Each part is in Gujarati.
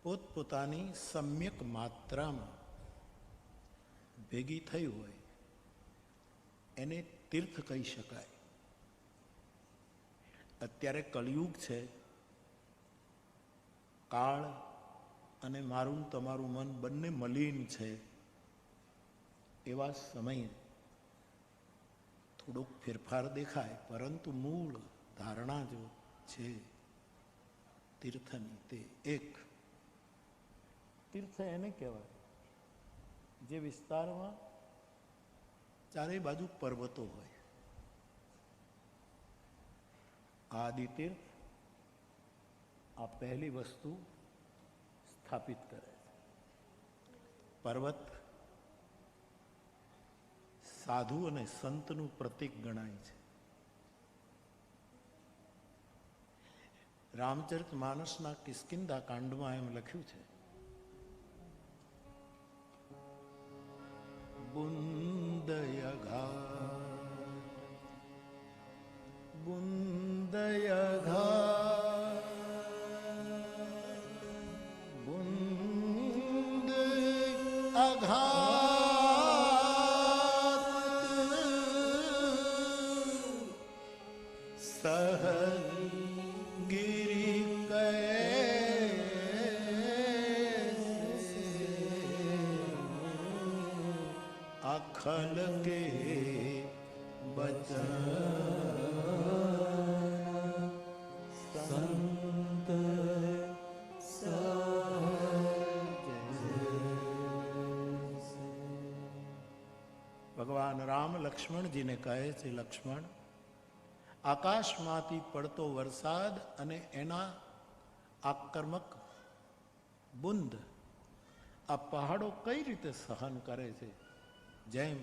પોતપોતાની સમ્યક માત્રામાં ભેગી થઈ હોય એને તીર્થ કહી શકાય. અત્યારે કળિયુગ છે. કાળ અને મારું તમારું મન બંને મલિન છે. એવા સમયે થોડોક ફેરફાર દેખાય, પરંતુ મૂળ ધારણા જો છે તીર્થની, તે એક. તીર્થ એને કહેવાય જે વિસ્તારમાં ચારે બાજુ પર્વતો હોય. આદિ તીર્થ આ પહેલી વસ્તુ સ્થાપિત કરે છે. પર્વત સાધુ અને સંતનું પ્રતીક ગણાય છે. રામચરિત માનસના કિષ્કિંધા કાંડમાં એમ લખ્યું છે, બુંદય ઘાટ બુંદય ઘાટ બુંદ અઘાત સહગિરી અખલ કે બચન સંત ભગવાન રામ લક્ષ્મણજીને કહે છે, લક્ષ્મણ, આકાશમાંથી પડતો વરસાદ અને એના આક્રમક બુંદ આ પહાડો કઈ રીતે સહન કરે છે, જેમ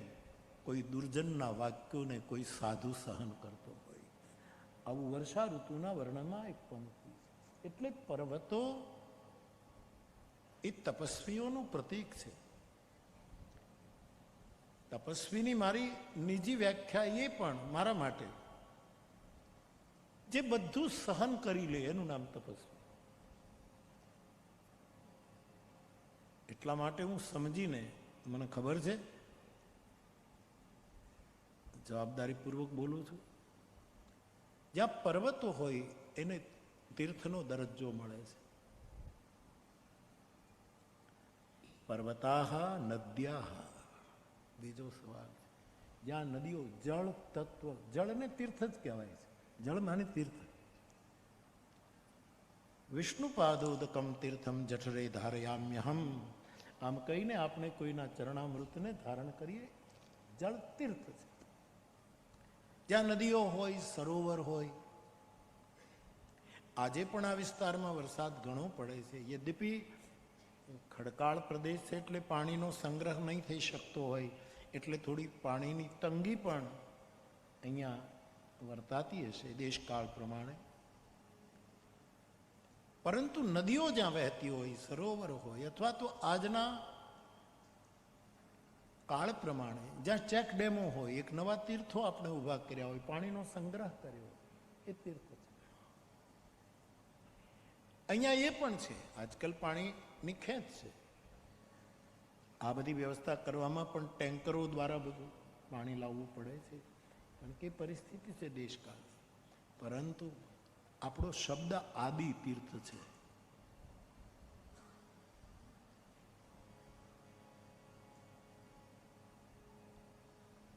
કોઈ દુર્જનના વાક્યોને કોઈ સાધુ સહન કરતો હોય. આવું વર્ષા ઋતુના વર્ણનમાં એક પંક્તિ. એટલે પર્વતો એ તપસ્વીઓનું પ્રતીક છે. તપસ્વીની મારી નિજી વ્યાખ્યા એ પણ મારા માટે જે બધું સહન કરી લે એનું નામ તપસ્વી. એટલા માટે હું સમજીને, મને ખબર છે, જવાબદારીપૂર્વક બોલું છું, જ્યાં પર્વતો હોય એને તીર્થનો દરજ્જો મળે છે. પર્વતાહ નદ્યાહ, બીજો સવાલ છે. જ્યાં નદીઓ, જળ તત્વ, જળને તીર્થ જ કહેવાય છે. જળ માને તીર્થ. વિષ્ણુપાદોદકમ તીર્થમ જઠરે ધારયામ્યહમ, આમ કહીને આપણે કોઈના ચરણામૃતને ધારણ કરીએ. જળ તીર્થ છે. જ્યાં નદીઓ હોય, સરોવર હોય. આજે પણ આ વિસ્તારમાં વરસાદ ઘણો પડે છે. યદ્યપિ ખડકાળ પ્રદેશ છે એટલે પાણીનો સંગ્રહ નહીં થઈ શકતો હોય, એટલે થોડી પાણીની તંગી પણ અહીંયા વર્તાતી હશે દેશકાળ પ્રમાણે. પરંતુ નદીઓ જ્યાં વહેતી હોય, સરોવર હોય, અથવા તો આજના કાળ પ્રમાણે જ્યાં ચેક ડેમો હોય, એક નવા તીર્થો આપણે ઊભા કર્યા હોય, પાણીનો સંગ્રહ કર્યો, એ તીર્થ છે. અહીંયા એ પણ છે. આજકાલ પાણીની ખેંચ છે. આ બધી વ્યવસ્થા કરવામાં પણ ટેન્કરો દ્વારા બધું પાણી લાવવું પડે છે, કારણ કે પરિસ્થિતિ છે દેશકાળ. પરંતુ આપણો શબ્દ આદિ તીર્થ છે.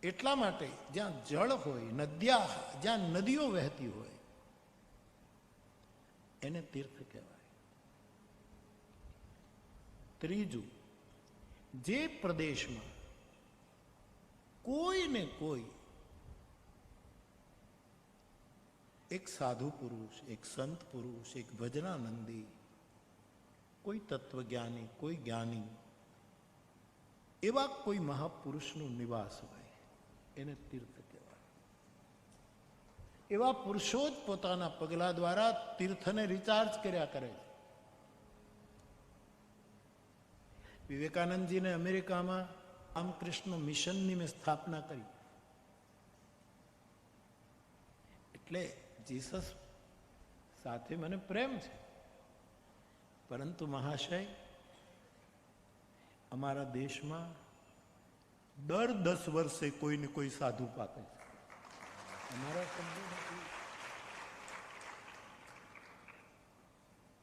એટલા માટે જ્યાં જળ હોય, નદ્યા, જ્યાં નદીઓ વહેતી હોય, એને તીર્થ કહેવાય. ત્રીજું, જે પ્રદેશમાં કોઈ ને કોઈ એક સાધુ પુરુષ, એક સંત પુરુષ, એક ભજનાનંદી, કોઈ તત્વજ્ઞાની, કોઈ જ્ઞાની, એવા કોઈ મહાપુરુષનું નિવાસ હોય, એને તીર્થ કહેવાય. એવા પુરુષો જ પોતાના પગલા દ્વારા તીર્થને રિચાર્જ કર્યા કરે છે. વિવેકાનંદજીને અમેરિકામાં રામકૃષ્ણ મિશનની મેં સ્થાપના કરી. એટલે જીસસ સાથે મને પ્રેમ છે. પરંતુ મહાશય, અમારા દેશમાં દર 10 વર્ષે કોઈને કોઈ સાધુ પાકે છે. અમારા શબ્દો નથી.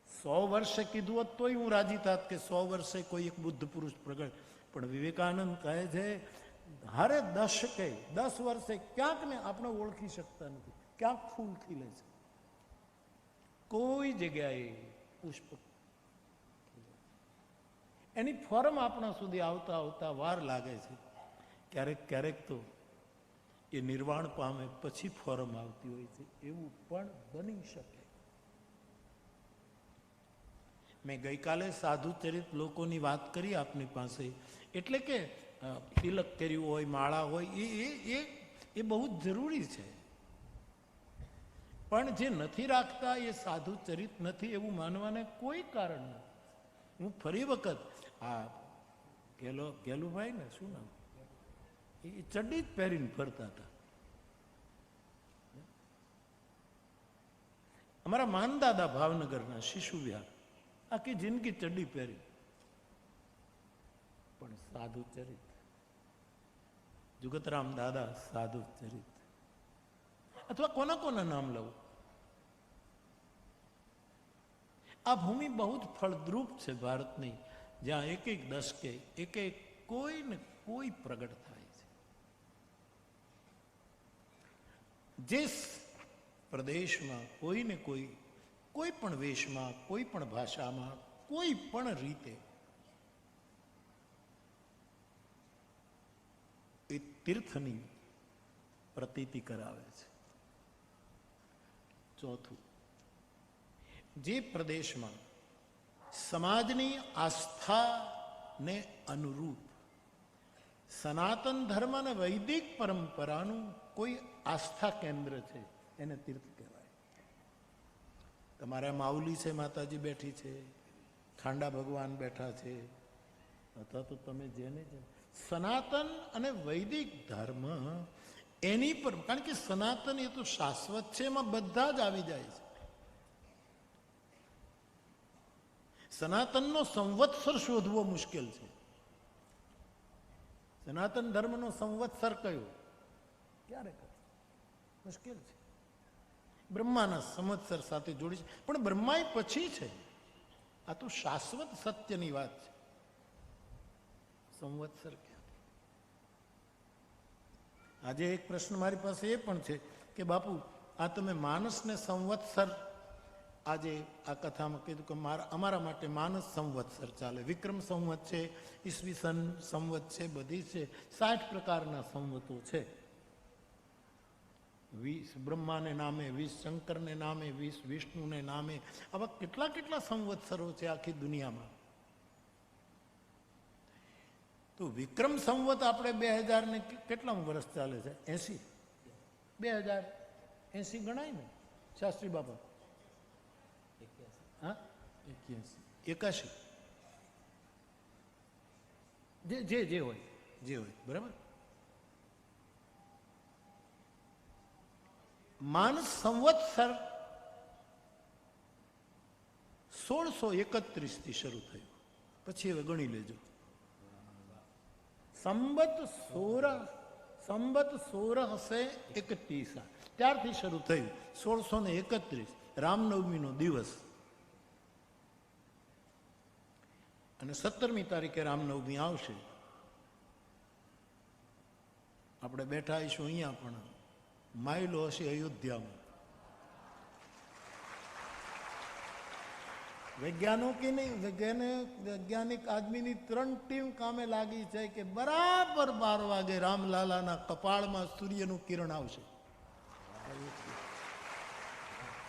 100 વર્ષે કીધું હોત તોય હું રાજી થાત કે 100 વર્ષે કોઈ એક બુદ્ધ પુરુષ પ્રગટ. પણ વિવેકાનંદ કહે છે હારે દશકે 10 વર્ષે ક્યાંક ને આપણે ઓળખી શકતા નથી, ક્યાંક ફૂલ ખીલે છે, કોઈ જગ્યાએ પુષ્પ. એની ફોર્મ આપણા સુધી આવતા આવતા વાર લાગે છે. ક્યારેક ક્યારેક તો એ નિર્વાણ પામે પછી ફોર્મ આવતી હોય છે, એવું પણ બની શકે. મેં ગઈકાલે સાધુ ચરિત લોકોની વાત કરી આપની પાસે. એટલે કે તિલક કર્યું હોય, માળા હોય, એ બહુ જ જરૂરી છે. પણ જે નથી રાખતા એ સાધુ ચરિત નથી એવું માનવાને કોઈ કારણ નથી. હું ફરી વખત આ ગેલુભાઈ ને શું નામ, એ ચડ્ડી જ પહેરીને ફરતા હતા. અમારા માનદાદા ભાવનગરના શિશુ વિહાર આખી જિંદગી ચડ્ડી પહેરી, પણ સાધુ ચરિત. જુગતરામ દાદા સાધુ ચરિત. અથવા કોના કોના નામ લઉં? આ ભૂમિ બહુ જ ફળદ્રુપ છે ભારતની, જ્યાં એક એક દશકે એક એક કોઈ ને કોઈ પ્રગટ થાય છે. જે પ્રદેશમાં કોઈ ને કોઈ પણ વેશમાં, કોઈ પણ ભાષામાં, કોઈ પણ રીતે એ તીર્થની પ્રતીતિ કરાવે છે. ચોથું, જે પ્રદેશમાં સમાજની આસ્થાને અનુરૂપ સનાતન ધર્મ અને વૈદિક પરંપરાનું કોઈ આસ્થા કેન્દ્ર છે એને તીર્થ કહેવાય. તમારા માઉલી છે, માતાજી બેઠી છે, ખાંડા ભગવાન બેઠા છે, અથવા તો તમે જેને સનાતન અને વૈદિક ધર્મ એની પર, કારણ કે સનાતન એ તો શાશ્વત છે, એમાં બધા જ આવી જાય છે. સનાતનનો સંવત્સર શોધવો મુશ્કેલ છે. સનાતન ધર્મનો સંવત્સર કયો, ક્યારે કયો, મુશ્કેલ છે. બ્રહ્માના સંવત્સર સાથે જોડી છે, પણ બ્રહ્મા પછી છે. આ તો શાશ્વત સત્યની વાત છે. સંવત્સર ક્યાંથી? આજે એક પ્રશ્ન મારી પાસે એ પણ છે કે બાપુ આ તમે માનસને સંવત્સર, આજે આ કથામાં કીધું કે અમારા માટે માનસ સંવત્સર ચાલે, વિક્રમ સંવત છે, ઈસવીસન સંવત છે, બધી છે, 60 પ્રકારના સંવતો છે. 20 બ્રહ્માને નામે, 20 શંકરને નામે, 20 વિષ્ણુને નામે, આવા કેટલા કેટલા સંવત્સરો છે આખી દુનિયામાં. તો વિક્રમ સંવત આપણે 2000 ને કેટલા વર્ષ ચાલે છે? 80. 2080 ગણાય ને શાસ્ત્રી બાબા? હા, 81. જે હોય બરાબર. માનસ સંવત્સર 1631 થી શરૂ થયું. પછી હવે ગણી લેજો. સંબત 1631 ત્યારથી શરૂ થયું. 1631 રામનવમીનો દિવસ, અને 17મી તારીખે રામનવમી આવશે. આપણે બેઠા આવીશું અહીંયા, પણ માઇલો હશે અયોધ્યામાં. વૈજ્ઞાનિક આદમીની 3 ટીમ કામે લાગી છે કે બરાબર 12 વાગે રામલાલાના કપાળમાં સૂર્યનું કિરણ આવશે.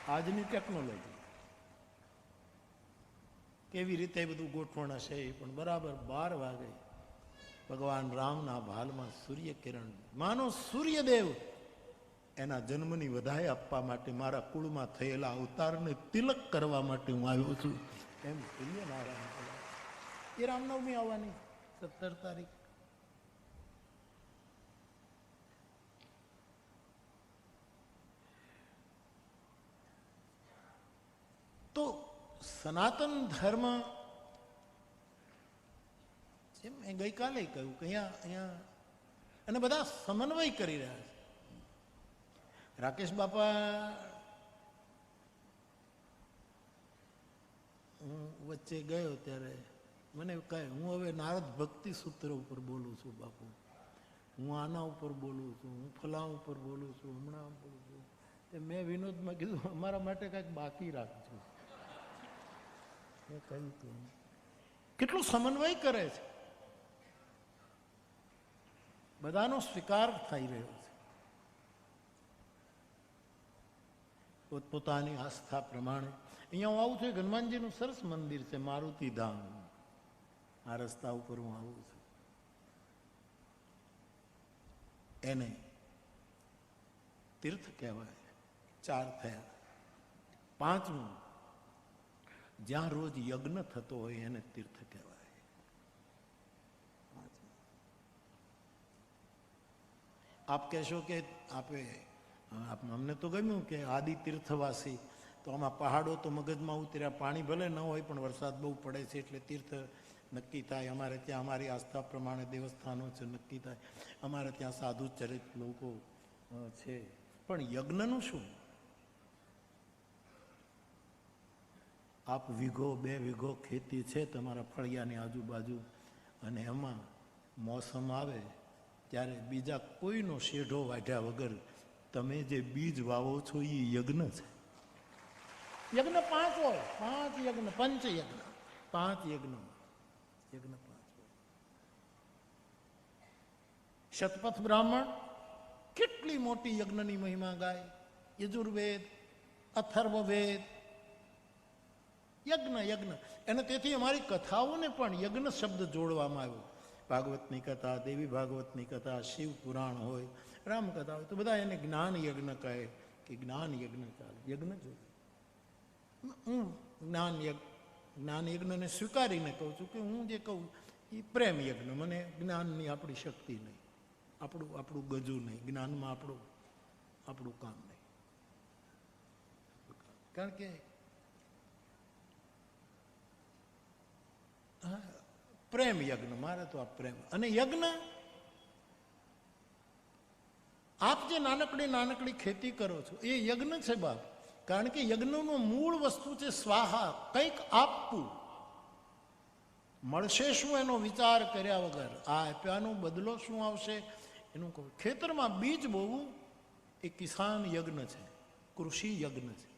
આજની ટેકનોલોજી કેવી રીતે બધું ગોઠવણ હશે, પણ બરાબર 12 વાગે ભગવાન રામના ભાલમાં સૂર્ય કિરણ. માનો સૂર્યદેવ એના જન્મની વધાઈ આપવા માટે, મારા કુળમાં થયેલા અવતારને તિલક કરવા માટે હું આવ્યો છું, એમ સૂર્યનારાયણ. એ રામનવમી આવવાની 17 તારીખ. તો સનાતન ધર્મ, જેમ મેં ગઈકાલે કહ્યું કે અહીંયા અને બધા સમન્વય કરી રહ્યા છે. રાકેશ બાપા, હું વચ્ચે ગયો ત્યારે મને કહે, હું હવે નારદ ભક્તિ સૂત્ર ઉપર બોલું છું બાપુ, હું આના ઉપર બોલું છું, હું ફલા ઉપર બોલું છું, હમણાં બોલું છું. તે મેં વિનોદમાં કીધું, અમારા માટે કંઈક બાકી રાખજો. મેં કહ્યું તું કેટલું સમન્વય કરે છે, બધાનો સ્વીકાર થઈ રહ્યો છે પોતપોતાની આસ્થા પ્રમાણે. અહીંયા હું આવું છું, હનુમાનજીનું સરસ મંદિર છે, મારુતિ ધામ. આ રસ્તા ઉપર હું આવું છું. એને તીર્થ કહેવાય. 4 થયા. 5મું, જ્યાં રોજ યજ્ઞ થતો હોય એને તીર્થ કહેવાય. આપ કહેશો કે અમને તો ગમ્યું કે આદિ તીર્થવાસી, તો આમાં પહાડો તો મગજમાં ઉતર્યા. પાણી ભલે ન હોય પણ વરસાદ બહુ પડે છે એટલે તીર્થ નક્કી થાય. અમારે ત્યાં અમારી આસ્થા પ્રમાણે દેવસ્થાનો છે, નક્કી થાય. અમારે ત્યાં સાધુ ચરિત લોકો છે. પણ યજ્ઞનું શું? આપ વીઘો 2 વીઘો ખેતી છે તમારા ફળિયાની આજુબાજુ, અને એમાં મોસમ આવે ત્યારે બીજા કોઈનો શેઢો વાઢ્યા વગર તમે જે બીજ વાવો છો એ યજ્ઞ છે. યજ્ઞ 5 હોય, 5 યજ્ઞ, પંચ યજ્ઞ, 5 યજ્ઞ, યજ્ઞ 5 હોય. શતપથ બ્રાહ્મણ કેટલી મોટી યજ્ઞની મહિમા ગાય. યજુર્વેદ, અથર્વવેદ, યજ્ઞ યજ્ઞ. અને તેથી અમારી કથાઓને પણ યજ્ઞ શબ્દ જોડવામાં આવ્યો. ભાગવતની કથા, દેવી ભાગવતની કથા, શિવ પુરાણ હોય, રામકથા હોય, તો બધા એને જ્ઞાન યજ્ઞ કહે કે જ્ઞાન યજ્ઞ ચાલે. યજ્ઞ જોઈએ. હું જ્ઞાન યજ્ઞને સ્વીકારીને કહું છું કે હું જે કહું એ પ્રેમ યજ્ઞ. મને જ્ઞાનની આપણી શક્તિ નહીં, આપણું ગજું નહીં, જ્ઞાનમાં આપણું કામ નહીં. કારણ કે પ્રેમ યજ્ઞ, મારે તો આ પ્રેમ. અને યજ્ઞ, આપ જે નાનકડી ખેતી કરો છો એ યજ્ઞ છે બાપ. કારણ કે યજ્ઞનું મૂળ વસ્તુ છે સ્વાહા, કંઈક આપવું. મળશે શું એનો વિચાર કર્યા વગર, આ આપ્યાનો બદલો શું આવશે એનું કહું. ખેતરમાં બીજ બોવું એ કિસાન યજ્ઞ છે, કૃષિ યજ્ઞ છે.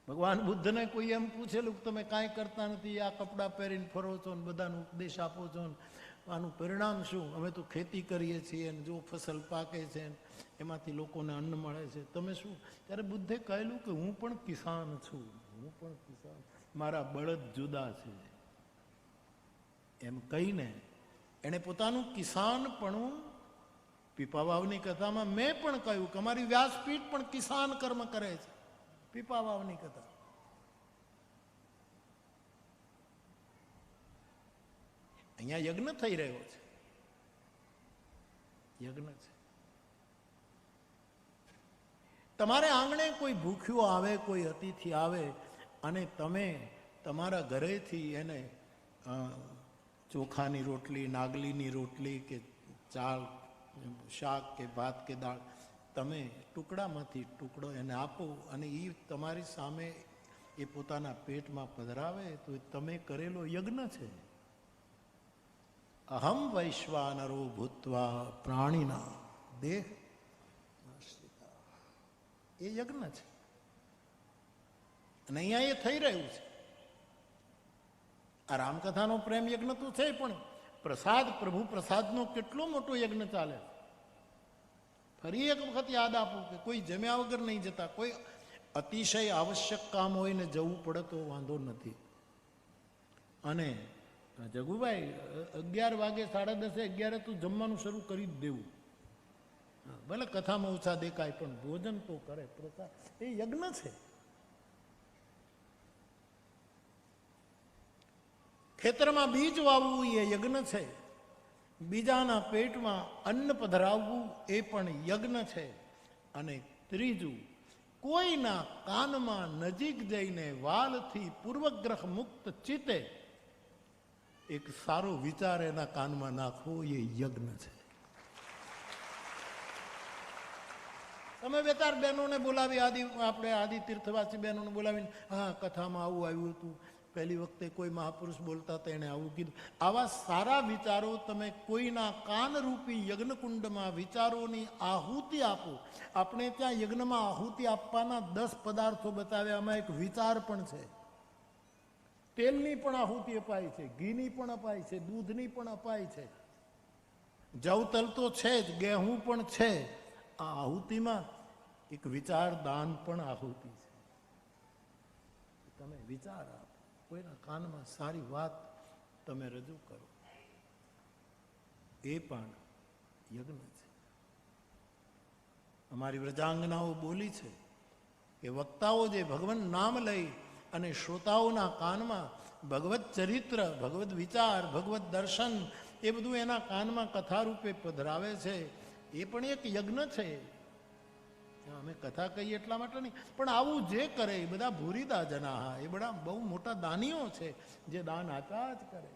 ભગવાન બુદ્ધને કોઈ એમ પૂછેલું કે તમે કાંઈ કરતા નથી, આ કપડાં પહેરીને ફરો છો ને બધાને ઉપદેશ આપો છો ને આનું પરિણામ શું? અમે તો ખેતી કરીએ છીએ ને જો ફસલ પાકે છે એમાંથી લોકોને અન્ન મળે છે, તમે શું? ત્યારે બુદ્ધે કહેલું કે હું પણ કિસાન છું, હું પણ કિસાન, મારા બળદ જુદા છે. એમ કહીને એણે પોતાનું કિસાનપણું પીપાવાવની કથામાં મેં પણ કહ્યું કે અમારી વ્યાસપીઠ પણ કિસાન કર્મ કરે છે. પીપાવાવની કથા. અહીંયા યજ્ઞ થઈ રહ્યો છે, યજ્ઞ છે. તમારે આંગણે કોઈ ભૂખ્યો આવે, કોઈ અતિથિ આવે અને તમે તમારા ઘરેથી એને ચોખાની રોટલી, નાગલીની રોટલી કે ચાળ, શાક કે ભાત કે દાળ, તમે ટુકડામાંથી ટુકડો એને આપો અને એ તમારી સામે એ પોતાના પેટમાં પધરાવે તો એ તમે કરેલો યજ્ઞ છે. અહમ વૈશ્વાનરો ભૂત્વા પ્રાણીના દેહ, એ યજ્ઞ છે. અને અહીંયા એ થઈ રહ્યું છે. આ રામકથાનો પ્રેમ યજ્ઞ તો છે, પણ પ્રસાદ, પ્રભુ પ્રસાદનો કેટલો મોટો યજ્ઞ ચાલે. ફરી એક વખત યાદ આપું કે કોઈ જમ્યા વગર નહીં જતા. કોઈ અતિશય આવશ્યક કામ હોય ને જવું પડે તો વાંધો નથી. અને જગુભાઈ 11 વાગે, 10:30, 11 તો જમવાનું શરૂ કરી જ દેવું. ભલે કથામાં ઓછા દેખાય પણ ભોજન તો કરે. પ્રસાદ એ યજ્ઞ છે. ખેતરમાં બીજ વાવવું એ યજ્ઞ છે. બીજાના પેટમાં અન્ન પધરાવવું એ પણ યજ્ઞ છે. અને ત્રીજું, કોઈના કાનમાં નજીક જઈને વાલથી પૂર્વગ્રહ મુક્ત ચિત્તે એક સારો વિચાર એના કાનમાં નાખવો એ યજ્ઞ છે. તમે બે ચાર બહેનોને બોલાવી, આપણે આદિ તીર્થવાસી બહેનોને બોલાવીને, હા કથામાં આવું આવ્યું હતું, પહેલી વખતે કોઈ મહાપુરુષ બોલતા હતા એને આવું કીધું. આવા સારા વિચારો તમે કોઈના કાનરૂપી યજ્ઞકુંડમાં વિચારોની આહુતિ આપો. આપણે ત્યાં યજ્ઞમાં આહુતિ આપવાના 10 પદાર્થો બતાવ્યા, આમાં એક વિચાર પણ છે. તેલની પણ આહુતિ અપાય છે, ઘીની પણ અપાય છે, દૂધની પણ અપાય છે, જવતલ તો છે જ, ગેહું પણ છે. આ આહુતિમાં એક વિચાર દાન પણ આહુતિ છે. તમે વિચાર આપો, કોઈના કાનમાં સારી વાત તમે રજૂ કરો, એ પણ યજ્ઞ છે. અમારી વ્રજાંગનાઓ બોલી છે કે વક્તાઓ જે ભગવાન નામ લઈ અને શ્રોતાઓના કાનમાં ભગવત ચરિત્ર, ભગવત વિચાર, ભગવત દર્શન એ બધું એના કાનમાં કથા રૂપે પધરાવે છે, એ પણ એક યજ્ઞ છે. અમે કથા કહીએ એટલા માટે નહીં, પણ આવું જે કરે એ બધા ભૂરીદા જના, એ બધા બહુ મોટા દાનીઓ છે જે દાન આપ્યા જ કરે છે.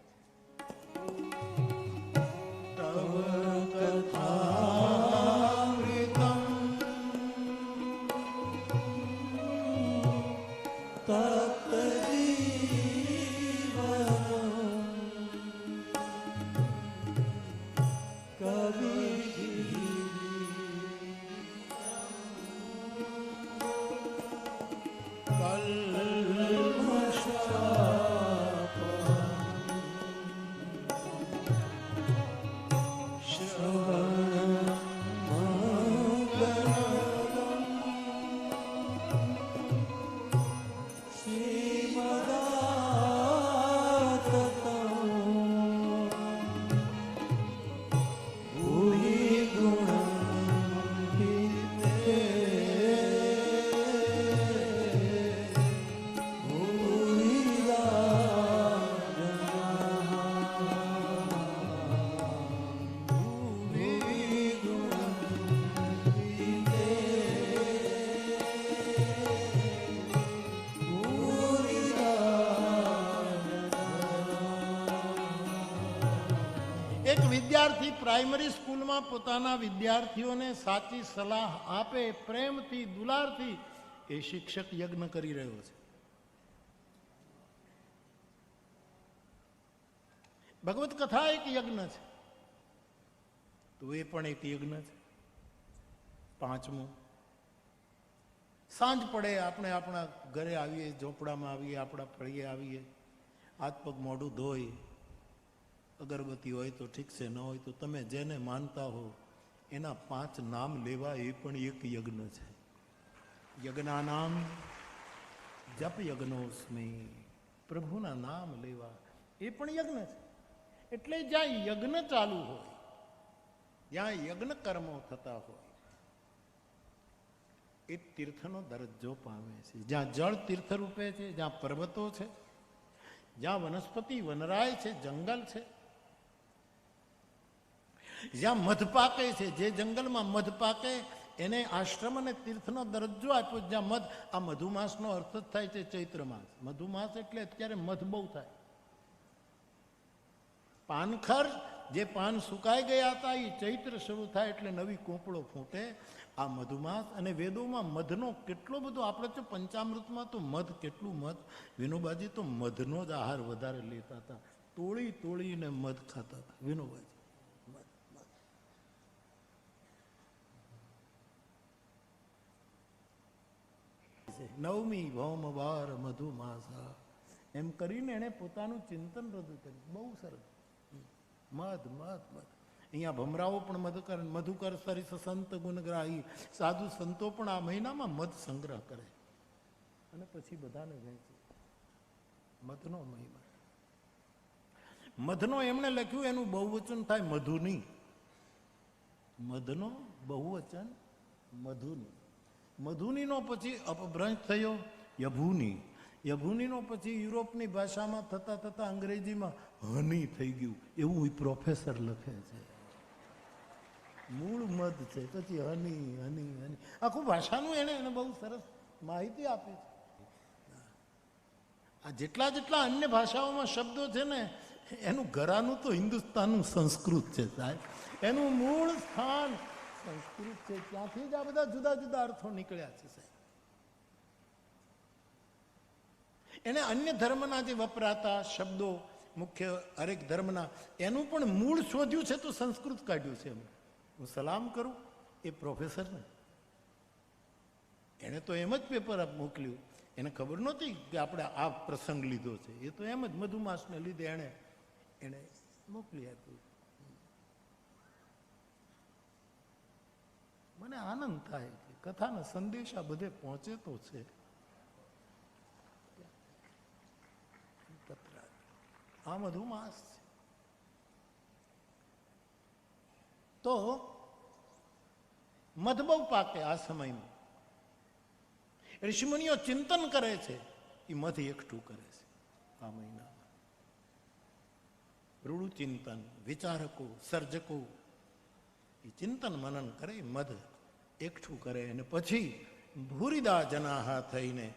તવ કથામૃતમ એક વિદ્યાર્થી પ્રાઇમરી સ્કૂલમાં પોતાના વિદ્યાર્થીઓને સાચી સલાહ આપે, પ્રેમથી, દુલારથી, એ શિક્ષક યજ્ઞ કરી રહ્યો છે. ભગવત કથા એક યજ્ઞ છે, તો એ પણ એક યજ્ઞ છે. પાંચમું, સાંજ પડે આપણે આપણા ઘરે આવીએ, ઝોપડામાં આવીએ, આપણા ફળીએ આવીએ, હાથ પગ મોઢું ધોઈ, અગરબત્તી હોય તો ઠીક છે, ન હોય તો તમે જેને માનતા હો એના 5 નામ લેવા, એ પણ એક યજ્ઞ છે. યજ્ઞાનામ જપ યજ્ઞોસ્મી, પ્રભુના નામ લેવા એ પણ યજ્ઞ છે. એટલે જ્યાં યજ્ઞ ચાલુ હોય, જ્યાં યજ્ઞ કર્મો થતા હોય, એ તીર્થનો દરજ્જો પામે છે. જ્યાં જળ તીર્થ રૂપે છે, જ્યાં પર્વતો છે, જ્યાં વનસ્પતિ વનરાય છે, જંગલ છે, જ્યાં મધ પાકે છે, જે જંગલમાં મધ પાકે એને આશ્રમ અને તીર્થનો દરજ્જો આપ્યો. જ્યાં મધ, આ મધુમાસનો અર્થ જ થાય છે ચૈત્ર માસ. મધુમાસ એટલે અત્યારે મધ બહુ થાય. પાનખર, જે પાન સુકાઈ ગયા હતા, એ ચૈત્ર શરૂ થાય એટલે નવી કોંપળો ફૂટે. આ મધુમાસ. અને વેદોમાં મધનો કેટલો બધો, આપણે તો પંચામૃતમાં તો મધ, કેટલું મધ. વિનોબાજી તો મધનો જ આહાર વધારે લેતા હતા, તોળી તોળીને મધ ખાતા હતા વિનોબાજી. નવમી ભૌમ વાર મધુમાસા, એમ કરીને એને પોતાનું ચિંતન રજૂ કર્યું. બહુ સરસ. મધ મધ મધ. અહીંયા ભમરાઓ પણ મધુકર સરિસ સંત ગુણગ્રાહી, સાધુ સંતો પણ આ મહિનામાં મધ સંગ્રહ કરે અને પછી બધાને વહેંચે. મધનો મહિમા. મધનો એમણે લખ્યું, એનું બહુવચન થાય મધુની. મધનો બહુવચન મધુની. મધુનીનો પછી અપભ્રંશ થયો યભુની. યભુનીનો પછી યુરોપની ભાષામાં થતા થતા અંગ્રેજીમાં હની થઈ ગયું, એવું પ્રોફેસર લખે છે. મૂળ મધ છે, પછી હની હની હની, આખું ભાષાનું એને બહુ સરસ માહિતી આપે છે. આ જેટલા જેટલા અન્ય ભાષાઓમાં શબ્દો છે ને, એનું ઘરાનું તો હિન્દુસ્તાનનું સંસ્કૃત છે સાહેબ. એનું મૂળ સ્થાન સંસ્કૃત છે. ત્યાંથી જ આ બધા જુદા જુદા અર્થો નીકળ્યા છે સાહેબ. એને અન્ય ધર્મના જે વપરાતા શબ્દો મુખ્ય હરેક ધર્મના, એનું પણ મૂળ શોધ્યું છે તો સંસ્કૃત કાઢ્યું છે. હું સલામ કરું એ પ્રોફેસરને, એને તો એમ જ પેપર મોકલ્યું. એને ખબર નહોતી કે આપણે આ પ્રસંગ લીધો છે. એ તો એમ જ મધુમાસને લીધે એને મોકલી આપ્યું. મને આનંદ થાય કે કથાના સંદેશા બધે પહોંચે તો છે. આ મધુમાસ છે. તો મધ બહુ પાકે આ સમયમાં. ઋષિમુનિઓ ચિંતન કરે છે, એ મધ એકઠું કરે છે આ મહિનામાં. રૂડું ચિંતન, વિચારકો, સર્જકો એ ચિંતન મનન કરે, મધ એકઠું કરે અને પછી ભૂરિદા જનાહા થઈને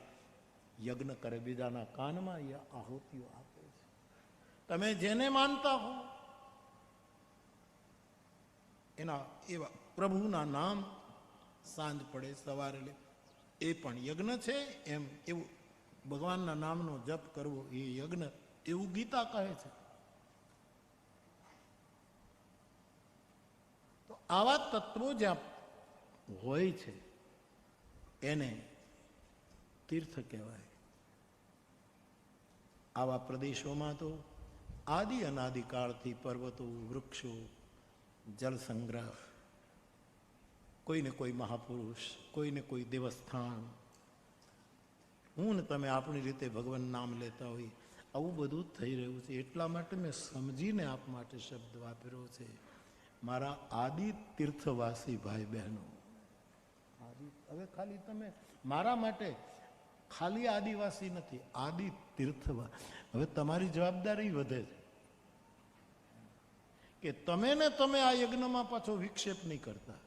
યજ્ઞ કરે. બીજાના કાનમાં એ આહુતિઓ આપે છે. તમે જેને માનતા હો એના એવા પ્રભુના નામ સાંજ પડે સવારે લે, એ પણ યજ્ઞ છે. એમ એવું ભગવાનના નામનો જપ કરવો એ યજ્ઞ, એવું ગીતા કહે છે. તો આવા તત્વો જ્યાં હોય છે એને તીર્થ કહેવાય. આવા પ્રદેશોમાં તો આદિ અનાદિકાળથી પર્વતો, વૃક્ષો, જલ સંગ્રહ, કોઈને કોઈ મહાપુરુષ, કોઈને કોઈ દેવસ્થાન, હું ને તમે આપણી રીતે ભગવાન નામ લેતા હોય, આવું બધું જ થઈ રહ્યું છે. એટલા માટે મેં સમજીને આપ માટે શબ્દ વાપર્યો છે. મારા આદિ તીર્થવાસી ભાઈ બહેનો, હવે ખાલી તમે મારા માટે ખાલી આદિવાસી નથી, આદિ તીર્થવા. હવે તમારી જવાબદારી વધે છે કે તમે ને તમે આ યજ્ઞમાં પાછો વિક્ષેપ નહીં કરતા.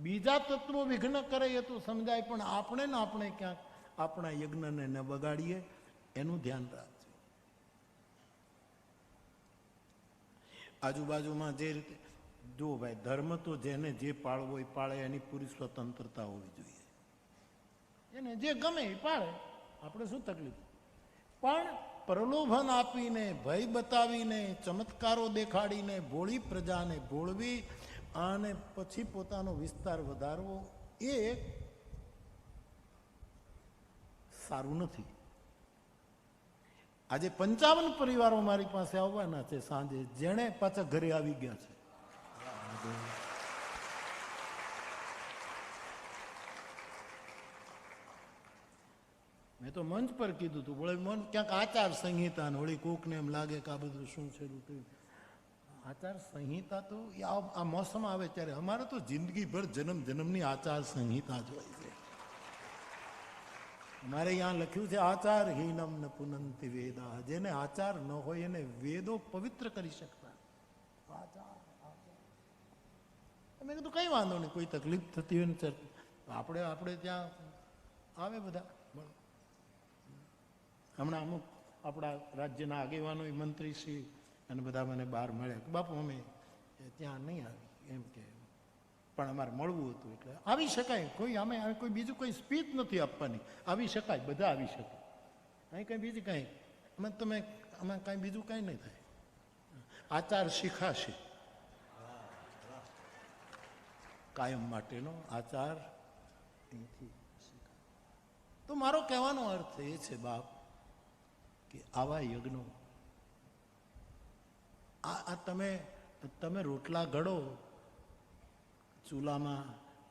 બીજા તત્વો વિઘ્ન કરે એ તો સમજાય, પણ આપણે ને આપણે ક્યાંક આપણા યજ્ઞને ન બગાડીએ એનું ધ્યાન રાખજો. આજુબાજુમાં જે રીતે જો ભાઈ, ધર્મ તો જેને જે પાળવો એ પાળે, એની પૂરી સ્વતંત્રતા હોવી જોઈએ. એને જે ગમે એ પાળે, આપણે શું તકલીફ. પણ પ્રલોભન આપીને, ભય બતાવીને, ચમત્કારો દેખાડીને ભોળી પ્રજાને ભોળવી અને પછી પોતાનો વિસ્તાર વધારવો એ સારું નથી. આજે 55 પરિવારો મારી પાસે આવવાના છે સાંજે, જેણે પાછા ઘરે આવી ગયા છે. મેં તો મંચ પર કીધું હતું, વળી મન ક્યાંક આચાર સંહિતા, વળી કોકને એમ લાગે કે આ બધું શું છે. આચાર સંહિતા તો આ મોસમ આવે ત્યારે, અમારે તો જિંદગીભર જન્મ જન્મની આચાર સંહિતા જ હોય છે. અમારે અહીંયા લખ્યું છે આચારહીનમ ન પુનંતિ વેદા. જેને આચાર ન હોય એને વેદો પવિત્ર કરી શકતા. મેં કીધું કઈ વાંધો નહીં, કોઈ તકલીફ થતી હોય ને આપણે ત્યાં આવે બધા. હમણાં અમુક આપણા રાજ્યના આગેવાનો, મંત્રીશ્રી અને બધા મને બહાર મળ્યા કે બાપુ અમે ત્યાં નહીં આવી એમ કે, પણ અમારે મળવું હતું એટલે આવી શકાય. કોઈ અમે કોઈ બીજું કોઈ સ્પીચ નથી આપવાની, આવી શકાય, બધા આવી શકે. અહીં કંઈ બીજી કાંઈ અમે કાંઈ બીજું કાંઈ નહીં થાય. આચાર શીખાશે, કાયમ માટેનો આચાર અહીંથી શીખાય. તો મારો કહેવાનો અર્થ એ છે બાપ કે આવા યજ્ઞો, આ તમે રોટલા ઘડો, ચૂલામાં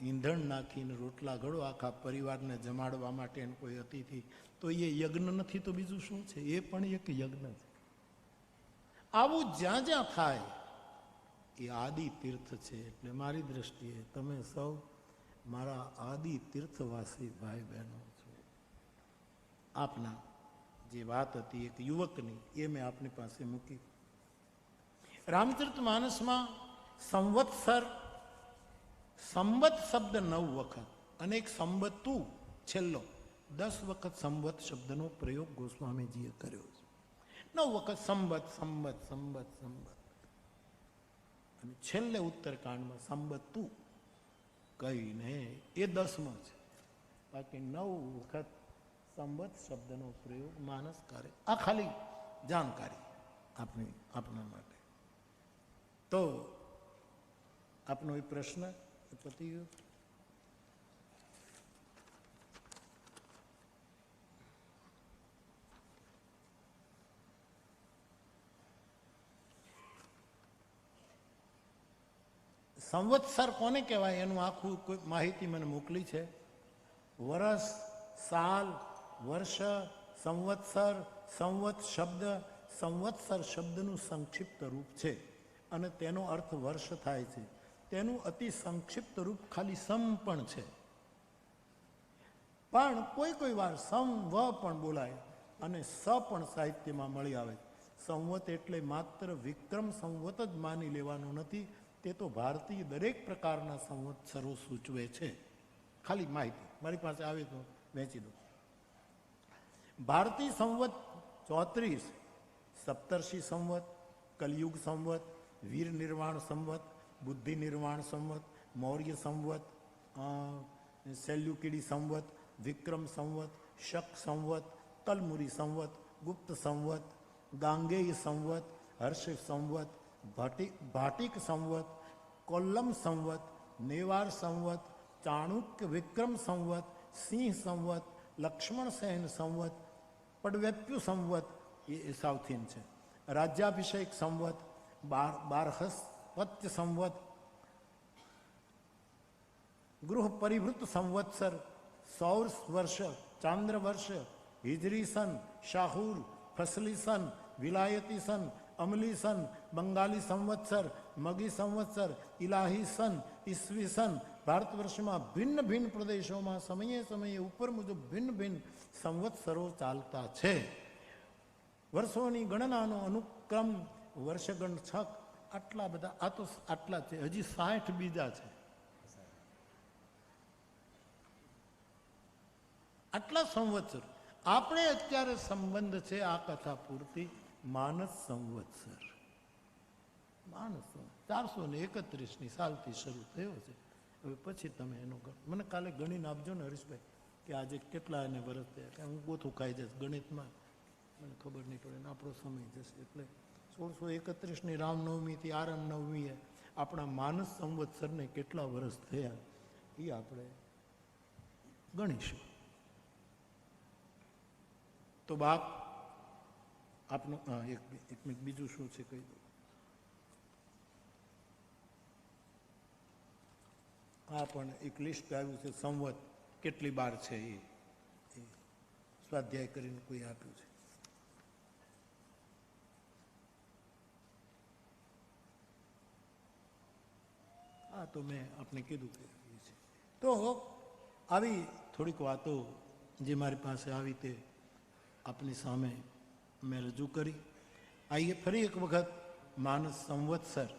ઈંધણ નાખીને રોટલા ઘડો આખા પરિવારને જમાડવા માટે, કોઈ અતિથિ, તો એ યજ્ઞ નથી તો બીજું શું છે? એ પણ એક યજ્ઞ છે. આવું જ્યાં જ્યાં થાય એ આદિ તીર્થ છે. એટલે મારી દ્રષ્ટિએ તમે સૌ મારા આદિ તીર્થવાસી ભાઈ બહેનો છો. આપના જે વાત હતી એક યુવકની, એ મેં આપની પાસે મૂકી. રામચરિત માનસમાં સંવત શબ્દ 9 વખત અને એક સંવતું છેલ્લો 10 વખત સંવત શબ્દનો પ્રયોગ ગોસ્વામીજીએ કર્યો છે. 9 વખત સંવત સંવત સંવત સંવત, અને છેલ્લે ઉત્તરકાંડમાં સંવતું કહીને એ 10મો છે. બાકી 9 વખત સંવત શબ્દનો પ્રયોગ માનસ કરે. આ ખાલી જાણકારી આપણા માટે. તો આપનો એ પ્રશ્ન પતિ ગયો? સંવત્સર કોને કહેવાય એનું આખું કોઈ માહિતી મને મોકલી છે. વર્ષ, સાલ, વર્ષ, સંવત્સર, સંવત શબ્દ સંવત્સર શબ્દનું સંક્ષિપ્ત રૂપ છે અને તેનો અર્થ વર્ષ થાય છે. તેનું અતિ સંક્ષિપ્ત રૂપ ખાલી સમ પણ છે. પણ કોઈ વાર સમ વ પણ બોલાય અને સ પણ સાહિત્યમાં મળી આવે. સંવત એટલે માત્ર વિક્રમ સંવત જ માની લેવાનું નથી, તે તો ભારતીય દરેક પ્રકારના સંવત્સરો સૂચવે છે. ખાલી માહિતી મારી પાસે આવે તો વહેંચી દો. ભારતીય સંવત 34, સપ્તર્ષિ સંવત, કલયુગ સંવત, વીર નિર્વાણ સંવત, બુદ્ધિ નિર્વાણ સંવત, મૌર્ય સંવત, સેલ્યુકિડી સંવત, વિક્રમ સંવત, શક સંવત, તલમુરી સંવત, ગુપ્ત સંવત, ગાંગેય સંવત, હર્ષ સંવત, ભાટિક સંવત, કોલ્લમ સંવત, નેવાર સંવત, ચાણુક્ય વિક્રમ સંવત, સિંહ સંવત, લક્ષ્મણ સેન સંવત, પડવેપ્યુ સંવત એ સાઉથ ઇન છે, રાજ્યાભિષેક સંવત, બારહસ્પત્ય સંવત, ગૃહ પરિવૃત સંવત્સર, સૌર વર્ષ, ચાંદ્ર વર્ષ, હિજરી સન, શાહુર, ફસલી સન, વિલાયતી સન, અમલી સન, બંગાળી સંવત્સર, મગી સંવત્સર, ઇલાહી સન, ઈસવી સન. ભારત વર્ષમાં ભિન્ન ભિન્ન પ્રદેશોમાં સમયે ઉપર મુજબ ભિન્ન ભિન્ન સંવત્સરો ચાલતા છે. વર્ષોની ગણનાનો અનુક્રમ વર્ષગણ 6 આટલા બધા, આ તો આટલા છે, હજી 60 બીજા છે. આટલા સંવત્સર આપણે અત્યારે સંબંધ છે આ કથા પૂરતી માનસ સંવત્સર. માનસ 431 સાલથી શરૂ થયો છે. હવે પછી તમે એનો મને કાલે ગણીને આપજો ને હરીશભાઈ કે આજે કેટલા એને વર્ષ થયા, કે હું ગોથું ખાઈ જઈશ ગણિતમાં, મને ખબર નહીં પડે ને આપણો સમય જશે. એટલે 1631ની રામનવમીથી આરંભ નવમીએ આપણા માનસ સંવત્સરને કેટલા વર્ષ થયા એ આપણે ગણીશું. તો બાપ આપનું એક મિનિટ બીજું શું છે કહી દો. આ પણ એક લિસ્ટ આવ્યું છે, સંવત કેટલી બાર છે એ સ્વાધ્યાય કરીને કોઈ આપ્યું છે. હા તો મેં આપને કીધું કે છે. તો આવી થોડીક વાતો જે મારી પાસે આવી તે આપની સામે મેં રજૂ કરી. આઈએ ફરી એક વખત માનસ સંવત્સર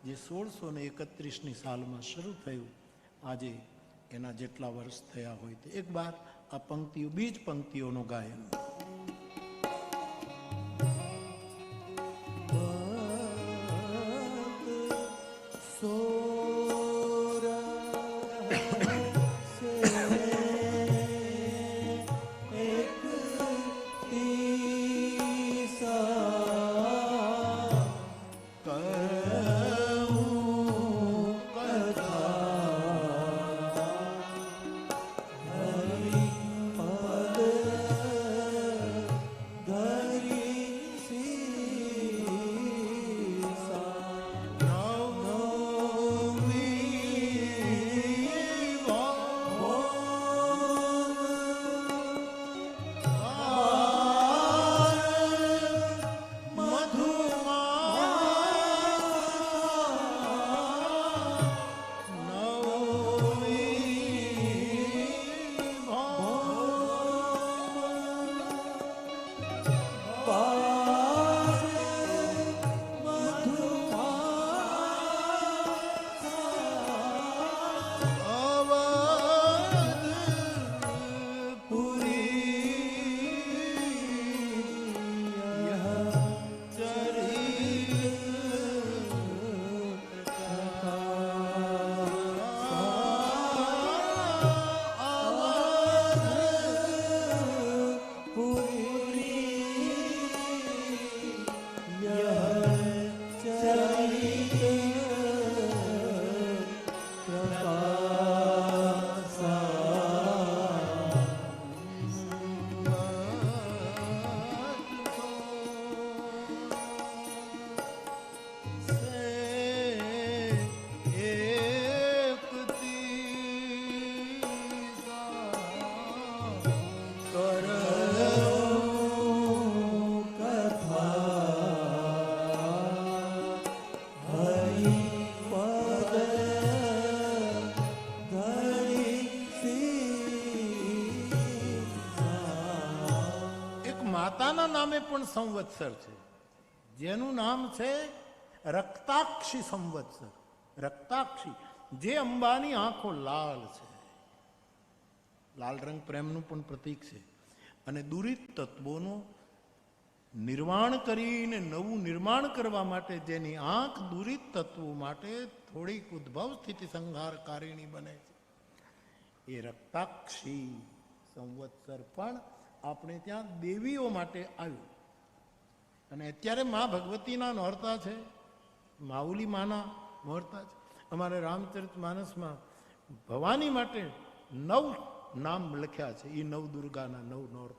જે 1631ની સાલમાં શરૂ થયું, આજે એના જેટલા વર્ષ થયા હોય તે એક બાર આ પંક્તિઓ, બીજ પંક્તિઓનો ગાયન. માતાના નામે પણ સંવત્સર છે, જેનું નામ છે રક્તાક્ષી સંવત્સર. રક્તાક્ષી, જે અંબાની આંખો લાલ છે. લાલ રંગ પ્રેમનું પણ પ્રતીક છે. અને દુરિત તત્વોનું નિર્માણ કરીને નવું નિર્માણ કરવા માટે, જેની આંખ દુરિત તત્વો માટે થોડીક ઉદ્ભવ સ્થિતિ સંહારકારીણી બને છે, એ રક્તાક્ષી સંવત્સર પણ આપણે ત્યાં દેવીઓ માટે આવ્યું. અને અત્યારે મા ભગવતીના નોરતા છે, માઉલી માના નોરતા છે. અમારે રામચરિત માનસમાં ભવાની માટે 9 નામ લખ્યા છે. એ 9 દુર્ગાના 9 નોરતા.